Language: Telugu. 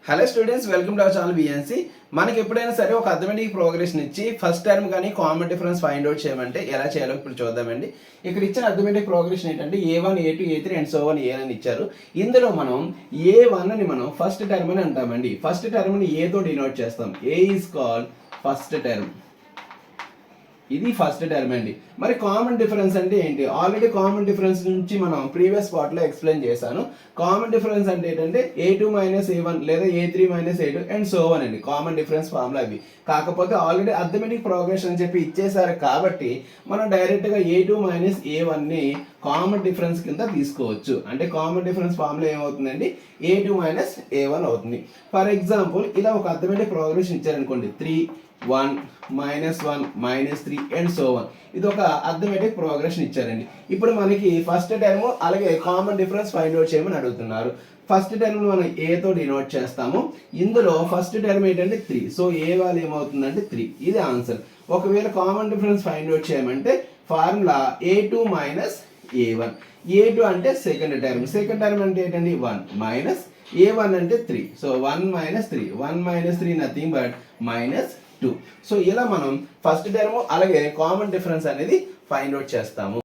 Hello students, welcome to our channel BNC. మనకి ఎప్పుడైనా సరే ఒక అథమెటిక్ ప్రోగ్రెషన్ ఇచ్చి ఫస్ట్ టర్మ్ కానీ కామన్ డిఫరెన్స్ ఫైండ్ అవుట్ చేయమంటే ఎలా చేయాలో ఇప్పుడు చూద్దామండి. ఇక్కడ ఇచ్చిన అథమెటిక్ ప్రోగ్రెషన్ ఏంటంటే A1 A2 A3 and so one A అని ఇచ్చారు. ఇందులో మనం A1 అని మనం ఫస్ట్ టర్మ్ అని అంటామండి. ఫస్ట్ టర్మ్ని A తో డినోట్ చేస్తాం. A is called first term. ఇది ఫస్ట్ టర్మ్ అండి. మరి కామన్ డిఫరెన్స్ అంటే ఏంటి? ఆల్రెడీ కామన్ డిఫరెన్స్ నుంచి మనం ప్రీవియస్ పార్ట్లో ఎక్స్ప్లెయిన్ చేశాను. కామన్ డిఫరెన్స్ అంటే ఏంటంటే A2 మైనస్ A1 లేదా A3 minus A2 and so one అండి. కామన్ డిఫరెన్స్ ఫార్ములా అవి. కాకపోతే ఆల్రెడీ అథమెటిక్ ప్రోగ్రెషన్ అని చెప్పి ఇచ్చేసారు కాబట్టి మనం డైరెక్ట్గా A2 మైనస్ A1ని కామన్ డిఫరెన్స్ కింద తీసుకోవచ్చు. అంటే కామన్ డిఫరెన్స్ ఫార్ములా ఏమవుతుందండి? A2 మైనస్ A1 అవుతుంది. ఫర్ ఎగ్జాంపుల్ ఇలా ఒక అథమెటిక్ ప్రోగ్రెషన్ ఇచ్చారనుకోండి, 3 1 -1 -3 అండ్ సో వన్. ఇది ఒక అథమెటిక్ ప్రోగ్రెషన్ ఇచ్చారండి. ఇప్పుడు మనకి ఫస్ట్ టర్మ్ అలాగే కామన్ డిఫరెన్స్ ఫైండ్ అవుట్ చేయమని అడుగుతున్నారు. ఫస్ట్ టర్మ్ మనం A తో డినోట్ చేస్తాము. ఇందులో ఫస్ట్ టర్మ్ ఏంటంటే 3. సో A వాల్యూ ఏమవుతుందంటే 3. ఇది ఆన్సర్. ఒకవేళ కామన్ డిఫరెన్స్ ఫైండ్ అవుట్ చేయమంటే formula A2 minus A1. A2 అంటే సెకండ్ టర్మ్. సెకండ్ టర్మ్ అంటే ఏంటండి? 1 మైనస్ A1 అంటే 3. So 1 minus 3. 1 minus 3 nothing but -2. So ఇలా మనం ఫస్ట్ టర్మ్ అలాగే కామన్ డిఫరెన్స్ అనేది ఫైండ్ అవుట్ చేస్తాము.